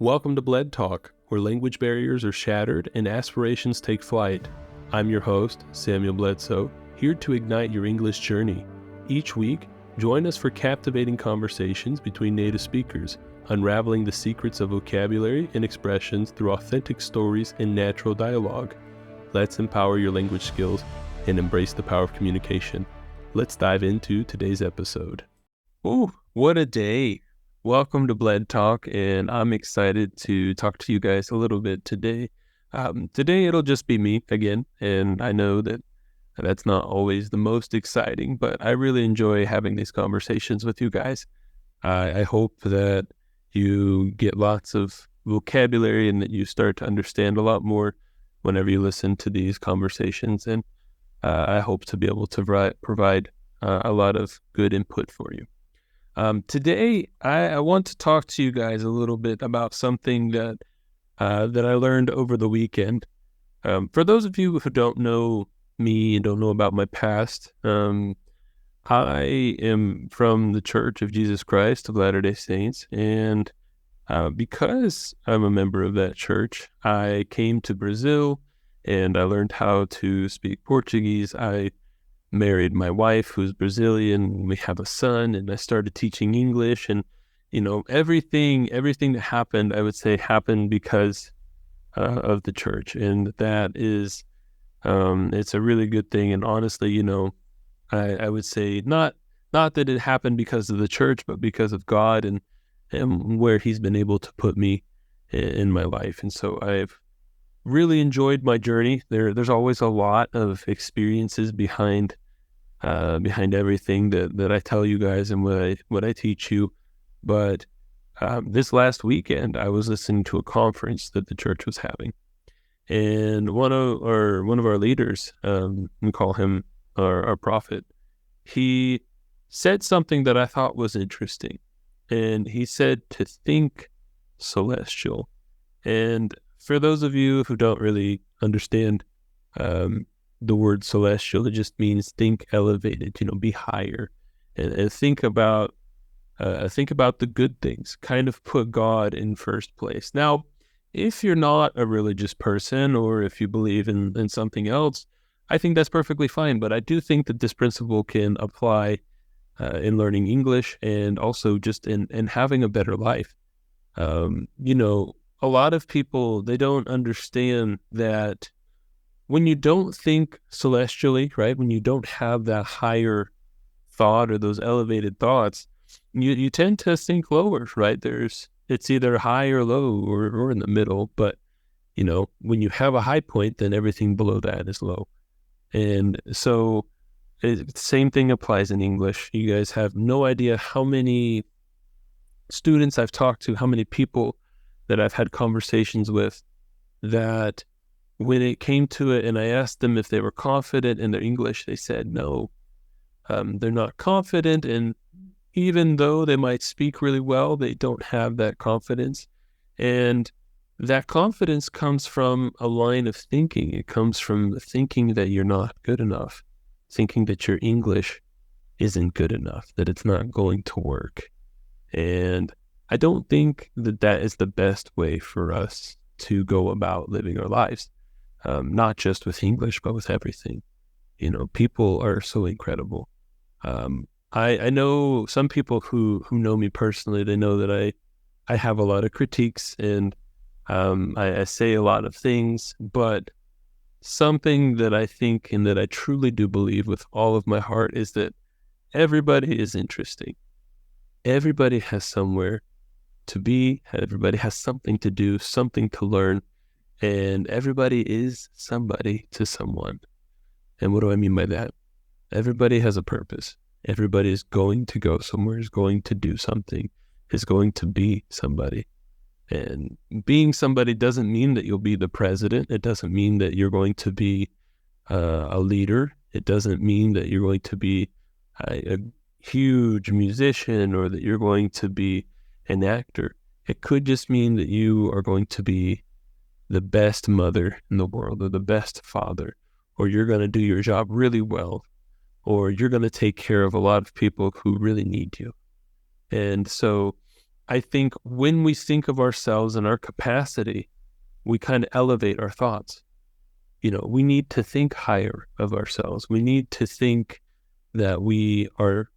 Welcome to Bled Talk, where language barriers are shattered and aspirations take flight. I'm your host, Samuel Bledsoe, here to ignite your English journey. Each week, join us for captivating conversations between native speakers, unraveling the secrets of vocabulary and expressions through authentic stories and natural dialogue. Let's empower your language skills and embrace the power of communication. Let's dive into today's episode. Ooh, what a day! Welcome to Bled Talk, and I'm excited to talk to you guys a little bit today. Today it'll just be me again, and I know that that's not always the most exciting, but I really enjoy having these conversations with you guys. I hope that you get lots of vocabulary and that you start to understand a lot more whenever you listen to these conversations, and I hope to be able to provide a lot of good input for you. Today, I want to talk to you guys a little bit about something that I learned over the weekend. For those of you who don't know me and don't know about my past, I am from the Church of Jesus Christ of Latter-day Saints, and because I'm a member of that church, I came to Brazil and I learned how to speak Portuguese. I married my wife, who's Brazilian. We have a son, and I started teaching English. And everything that happened, I would say, happened because of the church, and that is, it's a really good thing. And honestly, I would say not that it happened because of the church, but because of God and where He's been able to put me in my life. And so I've really enjoyed my journey. There's always a lot of experiences behind everything that I tell you guys and what I teach you. But this last weekend, I was listening to a conference that the church was having, and one of our leaders, we call him our prophet, he said something that I thought was interesting, and he said to think celestial. And for those of you who don't really understand the word celestial, it just means think elevated, be higher, and think about the good things, kind of put God in first place. Now, if you're not a religious person, or if you believe in something else, I think that's perfectly fine. But I do think that this principle can apply in learning English, and also just in having a better life. A lot of people, they don't understand that when you don't think celestially, right, when you don't have that higher thought or those elevated thoughts, you tend to think lower, right? It's either high or low, or in the middle. But, when you have a high point, then everything below that is low. And so the same thing applies in English. You guys have no idea how many students I've talked to, how many people that I've had conversations with, that when it came to it and I asked them if they were confident in their English, they said no, they're not confident. And even though they might speak really well, they don't have that confidence. And that confidence comes from a line of thinking. It comes from thinking that you're not good enough, thinking that your English isn't good enough, that it's not going to work. And I don't think that is the best way for us to go about living our lives, not just with English, but with everything. People are so incredible. I know some people who know me personally. They know that I have a lot of critiques, and I say a lot of things, but something that I think and that I truly do believe with all of my heart is that everybody is interesting. Everybody has somewhere to be, everybody has something to do, something to learn, and everybody is somebody to someone. And what do I mean by that? Everybody has a purpose. Everybody is going to go somewhere, is going to do something, is going to be somebody. And being somebody doesn't mean that you'll be the president. It doesn't mean that you're going to be a leader. It doesn't mean that you're going to be a huge musician, or that you're going to be an actor. It could just mean that you are going to be the best mother in the world, or the best father, or you're going to do your job really well, or you're going to take care of a lot of people who really need you. And so I think when we think of ourselves and our capacity, we kind of elevate our thoughts. We need to think higher of ourselves. We need to think that we are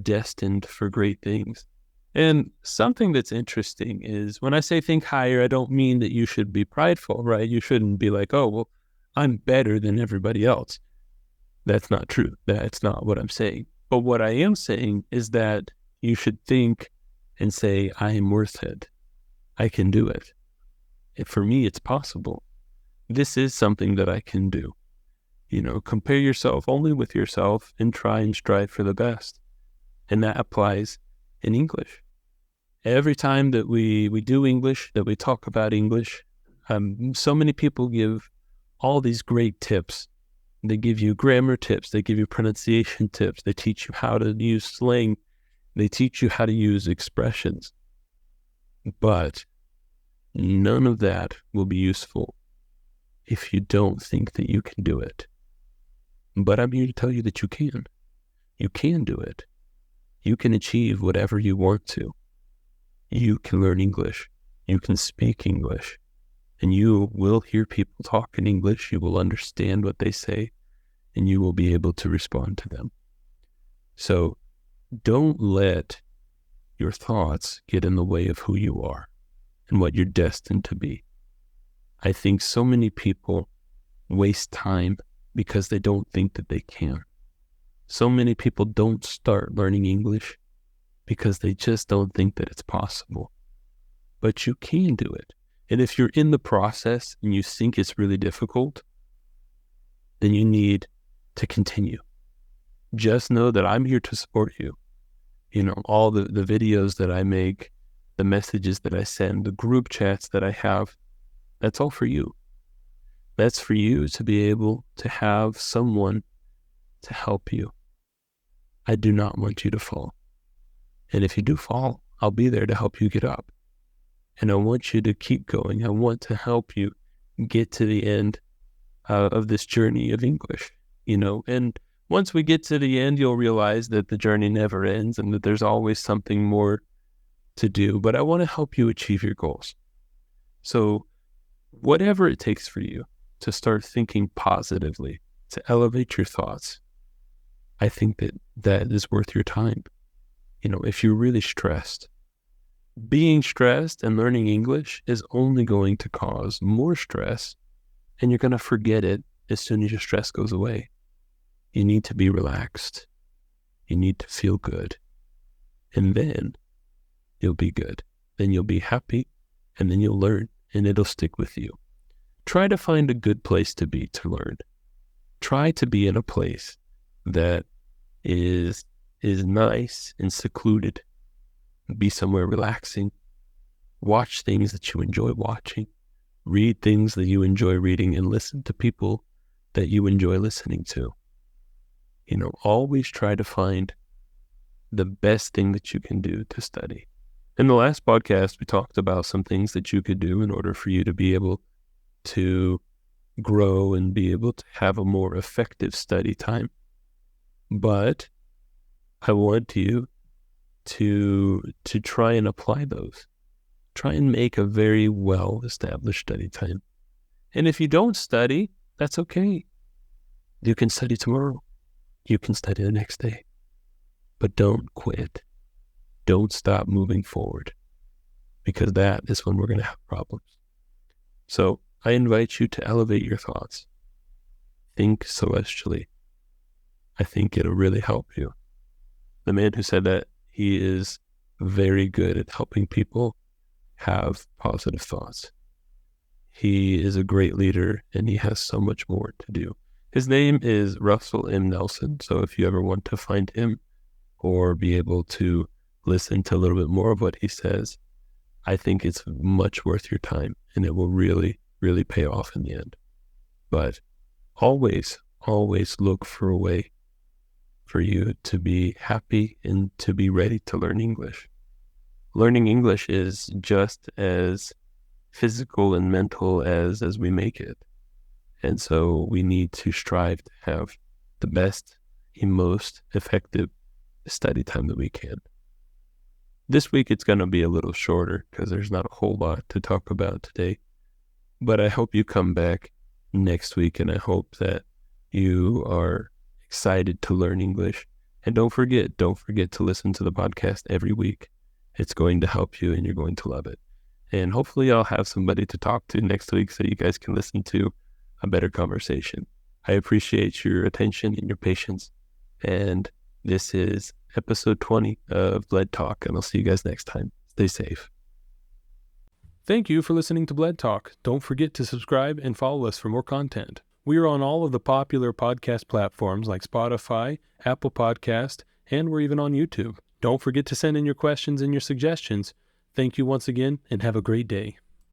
destined for great things. And something that's interesting is when I say think higher, I don't mean that you should be prideful, right? You shouldn't be like, oh, well, I'm better than everybody else. That's not true. That's not what I'm saying. But what I am saying is that you should think and say, I am worth it. I can do it. And for me, it's possible. This is something that I can do. Compare yourself only with yourself and try and strive for the best. And that applies in English. Every time that we do English, that we talk about English, so many people give all these great tips. They give you grammar tips. They give you pronunciation tips. They teach you how to use slang. They teach you how to use expressions. But none of that will be useful if you don't think that you can do it. But I'm here to tell you that you can. You can do it. You can achieve whatever you want to. You can learn English. You can speak English. And you will hear people talk in English. You will understand what they say. And you will be able to respond to them. So don't let your thoughts get in the way of who you are and what you're destined to be. I think so many people waste time because they don't think that they can. So many people don't start learning English because they just don't think that it's possible. But you can do it. And if you're in the process and you think it's really difficult, then you need to continue. Just know that I'm here to support you. All the videos that I make, the messages that I send, the group chats that I have, that's all for you. That's for you to be able to have someone to help you. I do not want you to fall. And if you do fall, I'll be there to help you get up. And I want you to keep going. I want to help you get to the end of this journey of English, And once we get to the end, you'll realize that the journey never ends and that there's always something more to do. But I want to help you achieve your goals. So whatever it takes for you to start thinking positively, to elevate your thoughts, I think that is worth your time. If you're really stressed, being stressed and learning English is only going to cause more stress, and you're going to forget it as soon as your stress goes away. You need to be relaxed. You need to feel good. And then you'll be good. Then you'll be happy, and then you'll learn, and it'll stick with you. Try to find a good place to be to learn. Try to be in a place that is nice and secluded. Be somewhere relaxing. Watch things that you enjoy watching. Read things that you enjoy reading, and listen to people that you enjoy listening to. Always try to find the best thing that you can do to study. In the last podcast, we talked about some things that you could do in order for you to be able to grow and be able to have a more effective study time. But I want you to try and apply those. Try and make a very well-established study time. And if you don't study, that's okay. You can study tomorrow. You can study the next day. But don't quit. Don't stop moving forward, because that is when we're going to have problems. So I invite you to elevate your thoughts. Think celestially. I think it'll really help you. The man who said that, he is very good at helping people have positive thoughts. He is a great leader, and he has so much more to do. His name is Russell M. Nelson. So if you ever want to find him or be able to listen to a little bit more of what he says, I think it's much worth your time, and it will really, really pay off in the end. But always, always look for a way for you to be happy and to be ready to learn English. Learning English is just as physical and mental as we make it. And so we need to strive to have the best and most effective study time that we can. This week it's going to be a little shorter because there's not a whole lot to talk about today. But I hope you come back next week, and I hope that you are excited to learn English. And don't forget to listen to the podcast every week. It's going to help you and you're going to love it. And hopefully I'll have somebody to talk to next week so you guys can listen to a better conversation. I appreciate your attention and your patience. And this is episode 20 of Bled Talk, and I'll see you guys next time. Stay safe. Thank you for listening to Bled Talk. Don't forget to subscribe and follow us for more content. We are on all of the popular podcast platforms like Spotify, Apple Podcast, and we're even on YouTube. Don't forget to send in your questions and your suggestions. Thank you once again, and have a great day.